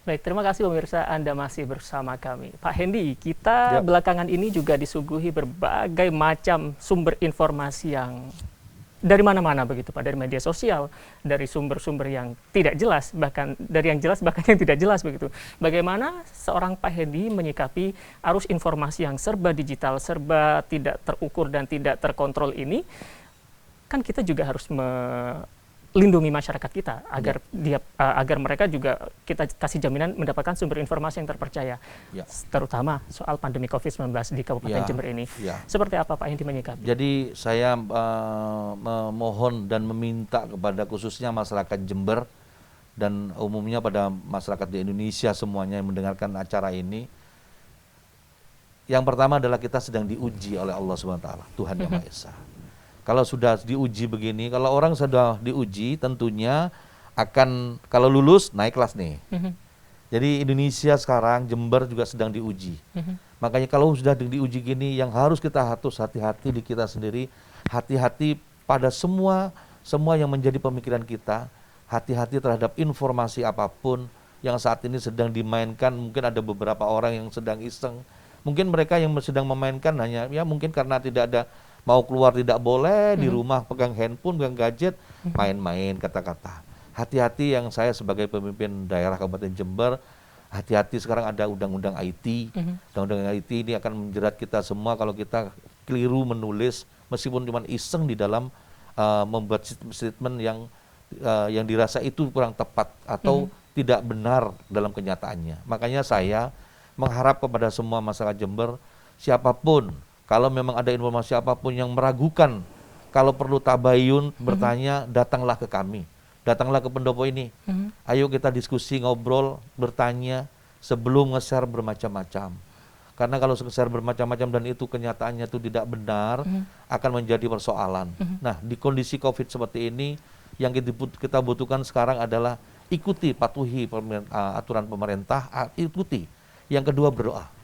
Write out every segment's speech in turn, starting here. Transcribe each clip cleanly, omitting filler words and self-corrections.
Baik, terima kasih pemirsa, Anda masih bersama kami. Pak Hendy, kita belakangan ini juga disuguhi berbagai macam sumber informasi yang dari mana-mana begitu Pak, dari media sosial, dari sumber-sumber yang tidak jelas, bahkan dari yang jelas bahkan yang tidak jelas begitu. Bagaimana seorang Pak Hendy menyikapi arus informasi yang serba digital, serba tidak terukur dan tidak terkontrol ini? Kan kita juga harus lindungi masyarakat kita agar agar mereka juga kita kasih jaminan mendapatkan sumber informasi yang terpercaya, terutama soal pandemi COVID-19 di Kabupaten Jember ini. Seperti apa Pak Hendy menyikapi? Jadi saya memohon dan meminta kepada khususnya masyarakat Jember dan umumnya pada masyarakat di Indonesia semuanya yang mendengarkan acara ini. Yang pertama adalah kita sedang diuji oleh Allah SWT, Tuhan Yang Maha Esa. Kalau sudah diuji begini, kalau orang sudah diuji tentunya akan, kalau lulus naik kelas nih. Jadi Indonesia sekarang, Jember juga sedang diuji. Makanya kalau sudah diuji gini, yang harus kita hati-hati di kita sendiri, hati-hati pada semua yang menjadi pemikiran kita, hati-hati terhadap informasi apapun yang saat ini sedang dimainkan. Mungkin ada beberapa orang yang sedang iseng, mungkin mereka yang sedang memainkan hanya mungkin karena tidak ada, mau keluar tidak boleh, di rumah pegang handphone, pegang gadget, main-main kata-kata. Hati-hati, yang saya sebagai pemimpin daerah Kabupaten Jember, hati-hati sekarang ada undang-undang IT. Undang-undang IT ini akan menjerat kita semua kalau kita keliru menulis, meskipun cuma iseng di dalam membuat statement yang dirasa itu kurang tepat atau tidak benar dalam kenyataannya. Makanya saya mengharap kepada semua masyarakat Jember, siapapun, kalau memang ada informasi apapun yang meragukan, kalau perlu tabayun, bertanya, datanglah ke kami. Datanglah ke pendopo ini. Ayo kita diskusi, ngobrol, bertanya, sebelum nge-share bermacam-macam. Karena kalau nge-share bermacam-macam dan itu kenyataannya itu tidak benar, akan menjadi persoalan. Nah, di kondisi COVID seperti ini, yang kita butuhkan sekarang adalah ikuti, patuhi aturan pemerintah, ikuti. Yang kedua, berdoa.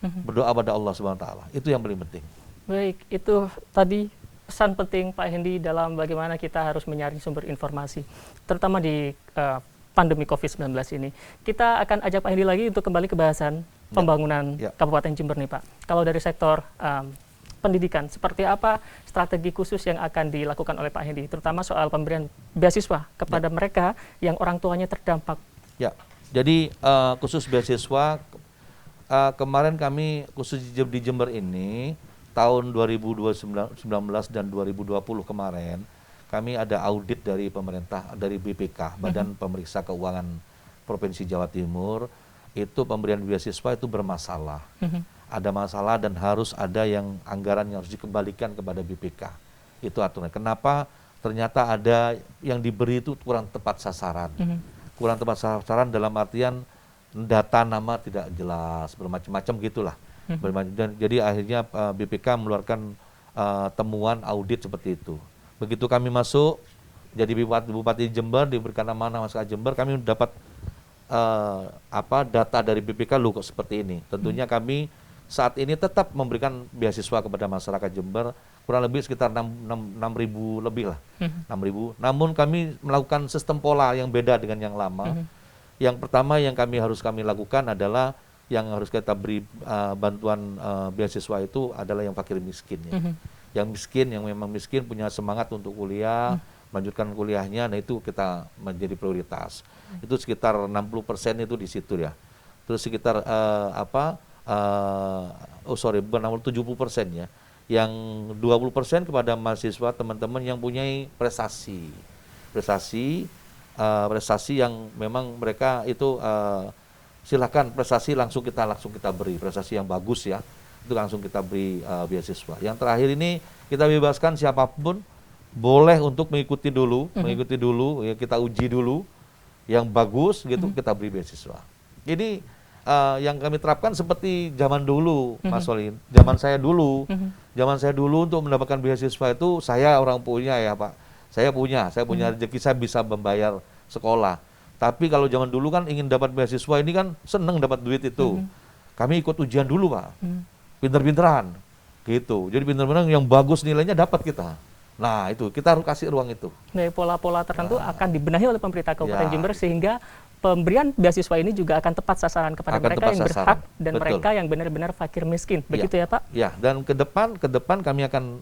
Berdoa pada Allah SWT, itu yang paling penting. Baik, itu tadi pesan penting Pak Hendy dalam bagaimana kita harus menyaring sumber informasi, terutama di pandemi COVID-19 ini. Kita akan ajak Pak Hendy lagi untuk kembali ke bahasan pembangunan Kabupaten Jember nih Pak. Kalau dari sektor pendidikan, seperti apa strategi khusus yang akan dilakukan oleh Pak Hendy, terutama soal pemberian beasiswa kepada mereka yang orang tuanya terdampak? Ya, jadi khusus beasiswa, kemarin kami khusus di Jember ini tahun 2019 dan 2020 kemarin kami ada audit dari pemerintah, dari BPK, Badan Pemeriksa Keuangan Provinsi Jawa Timur. Itu pemberian beasiswa itu bermasalah, ada masalah dan harus ada yang anggaran yang harus dikembalikan kepada BPK. Itu aturan. Kenapa? Ternyata ada yang diberi itu kurang tepat sasaran. Kurang tepat sasaran dalam artian data nama tidak jelas, bermacam-macam gitulah. Dan jadi akhirnya BPK mengeluarkan temuan audit seperti itu. Begitu kami masuk jadi Bupati Jember, diberikan amanah masyarakat Jember, kami dapat data dari BPK kok seperti ini. Tentunya kami saat ini tetap memberikan beasiswa kepada masyarakat Jember, kurang lebih sekitar 6.000 lebih lah, 6.000. Namun kami melakukan sistem pola yang beda dengan yang lama. Yang pertama yang harus kami lakukan adalah yang harus kita beri bantuan beasiswa itu adalah yang fakir miskin ya. Yang miskin, yang memang miskin punya semangat untuk kuliah, melanjutkan kuliahnya, nah itu kita menjadi prioritas. Itu sekitar 60% itu di situ ya. Terus sekitar 70% ya. Yang 20% kepada mahasiswa teman-teman yang punya prestasi yang memang mereka itu silakan prestasi langsung kita beri, prestasi yang bagus ya, itu langsung kita beri beasiswa. Yang terakhir ini kita bebaskan siapapun boleh untuk mengikuti dulu ya, kita uji dulu yang bagus gitu, kita beri beasiswa. Ini yang kami terapkan seperti zaman dulu, Mas Solin. Zaman saya dulu untuk mendapatkan beasiswa itu saya orang punya ya Pak. Saya punya rezeki, saya bisa membayar sekolah. Tapi kalau zaman dulu kan ingin dapat beasiswa ini kan seneng dapat duit itu. Kami ikut ujian dulu Pak, pinter-pinteran gitu. Jadi pinter-pinteran yang bagus nilainya dapat kita. Nah itu kita harus kasih ruang itu. Pola-pola tertentu akan dibenahi oleh pemerintah Kabupaten Jember sehingga pemberian beasiswa ini juga akan tepat sasaran kepada mereka yang berhak dan Betul. mereka yang benar-benar fakir miskin. Begitu ya Pak? Ya, dan ke depan kami akan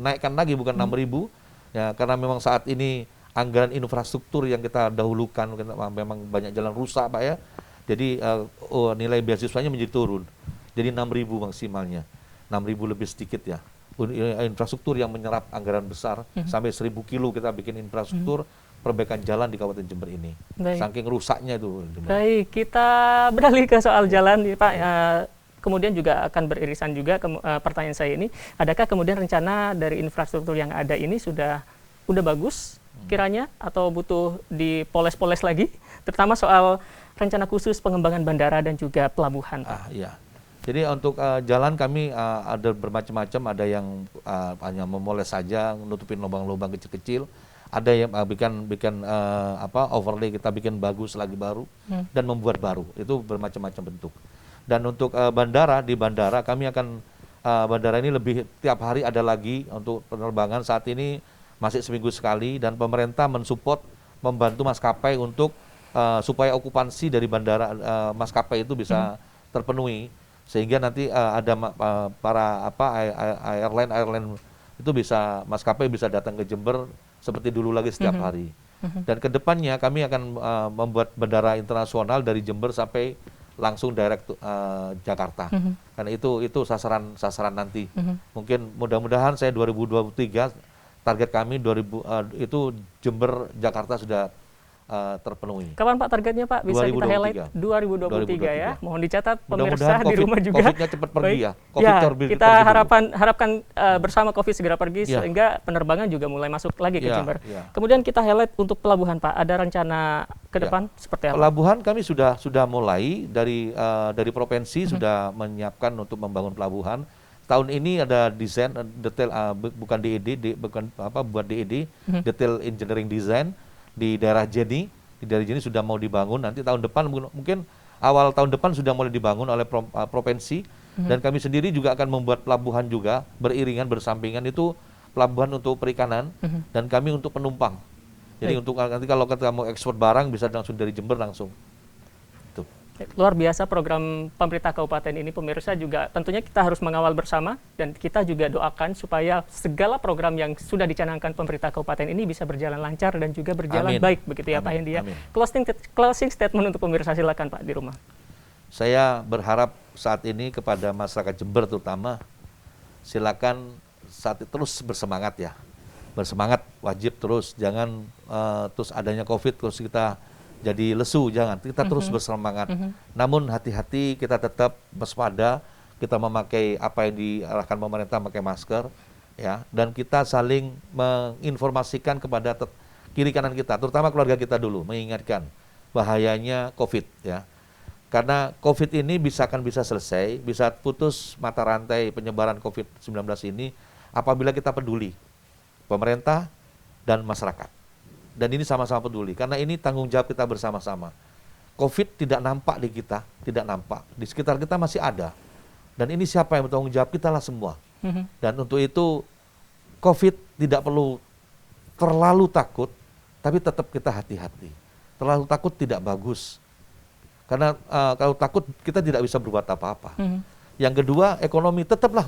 naikkan lagi bukan 6.000 ya, karena memang saat ini anggaran infrastruktur yang kita dahulukan memang banyak jalan rusak Pak ya. Jadi nilai beasiswanya menjadi turun. Jadi 6.000 maksimalnya. 6.000 lebih sedikit ya. Infrastruktur yang menyerap anggaran besar sampai 1.000 kilo kita bikin infrastruktur perbaikan jalan di Kabupaten Jember ini. Baik. Saking rusaknya itu. Baik, kita beralih ke soal jalan nih Pak. Kemudian juga akan beririsan juga pertanyaan saya ini, adakah kemudian rencana dari infrastruktur yang ada ini sudah bagus kiranya atau butuh dipoles-poles lagi, terutama soal rencana khusus pengembangan bandara dan juga pelabuhan Pak? Iya. Jadi untuk jalan kami ada bermacam-macam, ada yang hanya memoles saja, nutupin lubang-lubang kecil-kecil, ada yang bikin overlay, kita bikin bagus lagi baru dan membuat baru. Itu bermacam-macam bentuk. Dan untuk bandara, di bandara kami akan bandara ini lebih tiap hari ada lagi untuk penerbangan. Saat ini masih seminggu sekali dan pemerintah mensupport, membantu maskapai untuk supaya okupansi dari bandara maskapai itu bisa terpenuhi, sehingga nanti ada para airline itu bisa, maskapai bisa datang ke Jember seperti dulu lagi setiap hari. Dan kedepannya kami akan membuat bandara internasional dari Jember sampai langsung direct Jakarta. Karena itu sasaran nanti. Mungkin mudah-mudahan saya 2023 target kami itu Jember Jakarta sudah terpenuhi. Kapan Pak targetnya Pak? Bisa 2023. kita highlight 2023 ya. Mohon dicatat pemirsa di rumah juga. COVID-nya cepat pergi ya. Kita harapkan bersama COVID segera pergi sehingga penerbangan juga mulai masuk lagi ke Jember. Kemudian kita highlight untuk pelabuhan Pak. Ada rencana ke depan seperti apa? Pelabuhan kami sudah mulai dari provinsi sudah menyiapkan untuk membangun pelabuhan. Tahun ini ada desain detail bukan DED, buat DED, detail engineering design di daerah Jeni. Di daerah Jeni sudah mau dibangun, nanti tahun depan mungkin awal tahun depan sudah mulai dibangun oleh provinsi. Dan kami sendiri juga akan membuat pelabuhan juga beriringan bersampingan, itu pelabuhan untuk perikanan dan kami untuk penumpang. Jadi untuk nanti kalau kita mau ekspor barang bisa langsung dari Jember langsung. Tuh. Luar biasa program pemerintah kabupaten ini pemirsa, juga tentunya kita harus mengawal bersama dan kita juga doakan supaya segala program yang sudah dicanangkan pemerintah kabupaten ini bisa berjalan lancar dan juga berjalan baik begitu ya Pak Hendi ya. Closing statement untuk pemirsa, silakan Pak di rumah. Saya berharap saat ini kepada masyarakat Jember terutama, silakan terus bersemangat ya. Bersemangat wajib terus, jangan terus adanya COVID terus kita jadi lesu, jangan, kita terus bersemangat. Namun hati-hati, kita tetap waspada, kita memakai apa yang diarahkan pemerintah, memakai masker ya, dan kita saling menginformasikan kepada kiri kanan kita, terutama keluarga kita dulu, mengingatkan bahayanya COVID ya. Karena COVID ini akan bisa selesai, bisa putus mata rantai penyebaran COVID-19 ini apabila kita peduli, pemerintah dan masyarakat. Dan ini sama-sama peduli, karena ini tanggung jawab kita bersama-sama. COVID tidak nampak di kita, tidak nampak. Di sekitar kita masih ada. Dan ini siapa yang bertanggung jawab? Kita lah semua. Dan untuk itu, COVID tidak perlu terlalu takut, tapi tetap kita hati-hati. Terlalu takut tidak bagus. Karena kalau takut, kita tidak bisa berbuat apa-apa. Yang kedua, ekonomi tetaplah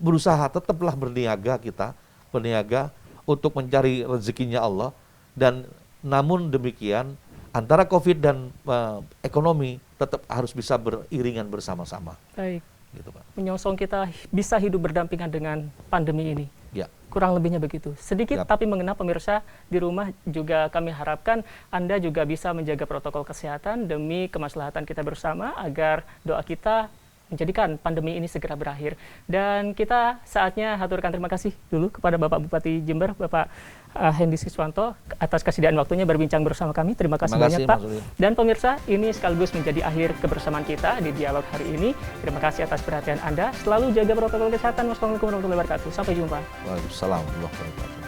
berusaha, tetaplah berniaga kita, berniaga untuk mencari rezekinya Allah. Dan namun demikian antara COVID dan ekonomi tetap harus bisa beriringan bersama-sama. Baik. Gitu, Pak. Menyongsong kita bisa hidup berdampingan dengan pandemi ini. Ya. Kurang lebihnya begitu. Sedikit tapi mengena pemirsa di rumah juga kami harapkan Anda juga bisa menjaga protokol kesehatan demi kemaslahatan kita bersama agar doa kita menjadikan pandemi ini segera berakhir. Dan kita saatnya haturkan terima kasih dulu kepada Bapak Bupati Jember, Bapak Hendi Siswanto, atas kesediaan waktunya berbincang bersama kami. Terima kasih banyak Pak. Dan pemirsa, ini sekaligus menjadi akhir kebersamaan kita di dialog hari ini. Terima kasih atas perhatian Anda. Selalu jaga protokol kesehatan. Wassalamualaikum warahmatullahi wabarakatuh. Sampai jumpa. Waalaikumsalam warahmatullahi wabarakatuh.